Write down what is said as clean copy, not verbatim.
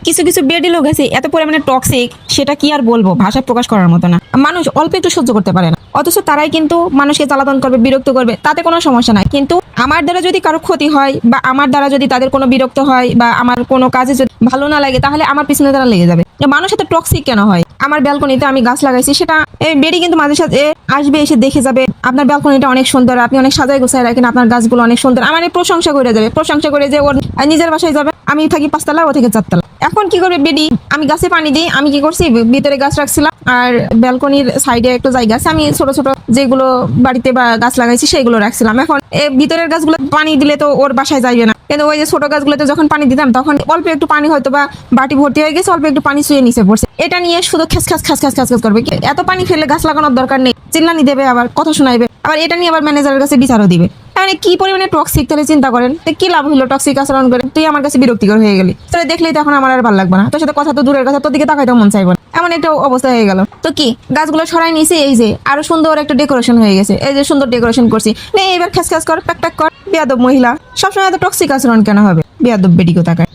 কিছু কিছু বেডি লোক আছে এত পরিমাণে টক্সিক, সেটা কি আর বলবো, ভাষা প্রকাশ করার মতো না। মানুষ অল্প একটু সহ্য করতে পারে না, অথচ তারাই কিন্তু মানুষকে জ্বালাতন করবে, বিরক্ত করবে, তাতে কোনো সমস্যা নাই। কিন্তু আমার দ্বারা যদি কারো ক্ষতি হয় বা আমার দ্বারা যদি তাদের কোনো বিরক্ত হয় বা আমার কোনো কাজে যদি ভালো না লাগে, তাহলে আমার পিছনে তারা লেগে যাবে। মানুষ এত টক্সিক কেন হয়? আমার ব্যালকনিতে আমি গাছ লাগাইছি, সেটা বেডি কিন্তু মাঝে সাথে আসবে, এসে দেখে যাবে আপনার ব্যালকনিটা অনেক সুন্দর, আপনি অনেক সাজায় গোছায় রাখেন, আপনার গাছগুলো অনেক সুন্দর, আমার এই প্রশংসা করে যাবে, প্রশংসা করে যে ওর নিজের বাসায় যাবে, আমি থাকি 5 তলা, ও থেকে 4 তলা। এখন কি করবে বেডি? আমি গাছে পানি দিই, আমি কি করছি, ভিতরে গাছ রাখছিলাম আর ব্যালকনির সাইডে একটু জায়গা আছে, আমি ছোট ছোট যেগুলো বাড়িতে বা গাছ লাগাইছি সেগুলো রাখছিলাম। এখন ভিতরের গাছগুলো পানি দিলে তো ওর বাসায় যাইবে না, কিন্তু ওই যে ছোট গাছগুলোতে যখন পানি দিতাম তখন অল্প একটু পানি হয়তো বা বাটি ভর্তি হয়ে গেছে, অল্প একটু পানি শুয়ে নিচে পড়ছে, এটা নিয়ে শুধু খ্যাস খ্যাস খ্যাস খ্যাস খ্যাস খ্যাস করবে। এত পানি ফেলে গাছ লাগানোর দরকার নেই, চিল্লানি দেবে, আবার কথা শোনাইবে, আবার এটা নিয়ে আবার ম্যানেজারের কাছে বিচারও দিবে। মানে কি পরিমাণে টক্সিক, তাহলে চিন্তা করেন কি লাভ হলো টক্সিক আচরণ করে? তুই আমার কাছে বিরক্তিকর হয়ে গেলি, তাহলে দেখলেই তখন আমার আর ভালো লাগবে না, তোর সাথে কথা তো দূরের কথা, তোর দিকে তাকাইতেও মন চাইবে না, এমন একটা অবস্থা হয়ে গেল। তো কি গাছগুলো সরাই নিয়েছে, এই যে আরো সুন্দর একটা ডেকোরেশন হয়ে গেছে, এই যে সুন্দর ডেকোরেশন করছি, নে এবার খ্যাস খ্যাস কর, প্যাক প্যাক কর। বেয়াদব মহিলা, সবসময় এত টক্সিক আচরণ কেন হবে? বেয়াদব বেডি কোথাকার।